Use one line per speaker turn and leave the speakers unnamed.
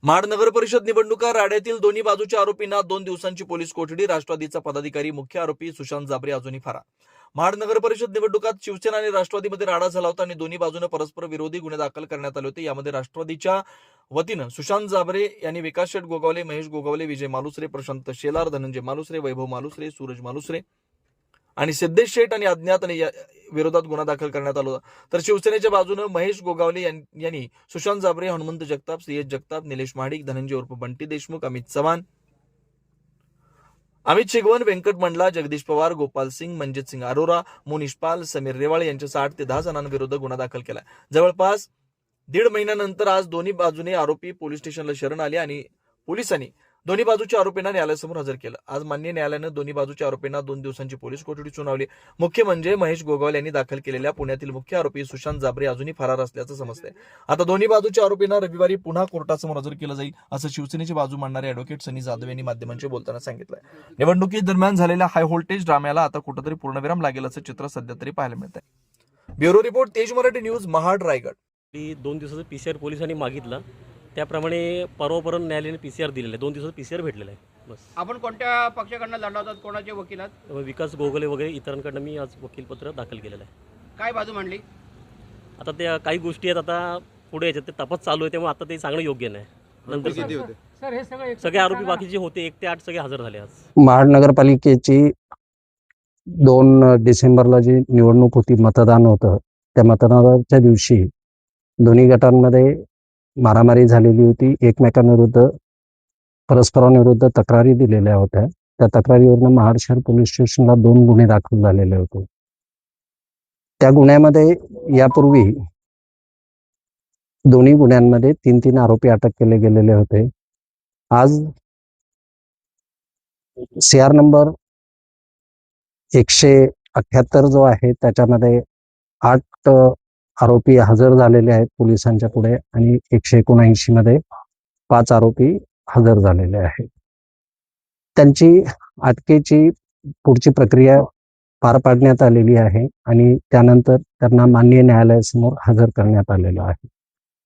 महाड नगर परिषद निवडणुका राड्यातील दोन्ही बाजूच्या आरोपींना 2 दिवसांची पोलीस कोठडी. राष्ट्रवादीचा पदाधिकारी मुख्य आरोपी सुशांत जाबरे अजूनही फरार. महाड नगर परिषद निवडणुकात शिवसेना आणि राष्ट्रवादीमध्ये राडा झाला होता आणि दोन्ही बाजूने परस्पर विरोधी गुन्हे दाखल करण्यात आले होते. यामध्ये राष्ट्रवादीच्या वतीनं सुशांत जाबरे यांनी विकास शेठ गोगावले, महेश गोगावले, विजय मालुसरे, प्रशांत शेलार, धनंजय मालुसरे, वैभव मालुसरे, सूरज मालुसरे आणि सिद्धेश शेठ आणि अज्ञात विरोधात गुन्हा दाखल करण्यात आला होता. तर शिवसेनेच्या बाजूने महेश गोगावले यांनी सुशांत जाबरे, हनुमंत जगताप, सीएच जगताप, निलेश महाडिक, धनंजय उर्फ बंटी देशमुख, अमित चव्हाण, अमित शिगवन, व्यंकट मंडला, जगदीश पवार, गोपाल सिंग, मनजित सिंग अरोरा, मोनिश पाल, समीर रेवाळे यांच्या 8 ते 10 जणांविरोधात गुन्हा दाखल केला. जवळपास 1.5 महिन्यानंतर आज दोन्ही बाजूने आरोपी पोलीस स्टेशनला शरण आले आणि पोलिसांनी दोन्ही बाजूच्या आरोपींना न्यायालयासमोर हजर केलं. आज मान्य न्यायालयानं दोन्ही बाजूच्या आरोपींना 2 दिवसांची पोलीस कोठडी सुनावली. मुख्य म्हणजे महेश गोगावले यांनी दाखल केलेल्या पुण्यातील मुख्य आरोपी सुशांत जाबरे अजूनही फरार असल्याचं समजतंय. आता दोन्ही बाजूच्या आरोपींना रविवारी पुन्हा कोर्टासमोर हजर केलं जाईल असं शिवसेनेची बाजू मांडणारे अॅडव्होकेट सनी जाधव यांनी माध्यमांशी बोलताना सांगितलंय. निवडणुकी दरम्यान झालेल्या हाय व्होल्टेज ड्राम्याला आता कुठेतरी पूर्णविराम लागेल असं चित्र सध्या तरी पाहायला मिळत आहे. ब्युरो रिपोर्ट, तेज मराठी न्यूज, महाड, रायगड.
2 दिवसाचं PCR पोलिसांनी मागितलं, त्याप्रमाणे परवापर्यंत न्यायालयाने PCR दिलेलं आहे. 2 दिवसाचं PCR भेटलेलं आहे. बस.
आपण कोणत्या पक्षाकडनं लढला होतात, कोणाचे वकिलात?
विकास गोगले वगैरे इतरांकडनं मी आज वकीलपत्र दाखल केलेलं आहे.
काय बाजू मांडली?
आता त्या काही गोष्टी आहेत, आता पुढे याच्यात ते तपास चालू आहे, त्यामुळे आता ते सांगणं योग्य नाही. नंतर सगळे आरोपी बाकीचे होते 1 ते 8 सगळे हजर झाले आज.
महाड नगरपालिकेची 2 डिसेंबरला जी निवडणूक होती, मतदान होतं, त्या मतदानाच्या दिवशी दोन्ही गटांमध्ये मारामारी झालेली होती. एकमेकांविरुद्ध परस्परांविरुद्ध तक्रारी दिलेल्या होत्या. त्या तक्रारीवरून महाड शहर पोलीस स्टेशनला 2 गुन्हे दाखल झालेले होते. त्या गुन्ह्यामध्ये यापूर्वी दोन्ही गुन्ह्यांमध्ये 3 आरोपी अटक केले गेलेले होते. आज CR नंबर 178 जो आहे त्याच्यामध्ये 8 आरोपी हजर झालेले आहेत पोलिसांच्या पुढे आणि 179 मध्ये 5 आरोपी हजर झालेले आहेत. त्यांची अटकेची पुढची प्रक्रिया पार पाडण्यात आलेली आहे आणि त्यानंतर त्यांना माननीय न्यायालयासमोर हजर करण्यात आलेलं आहे.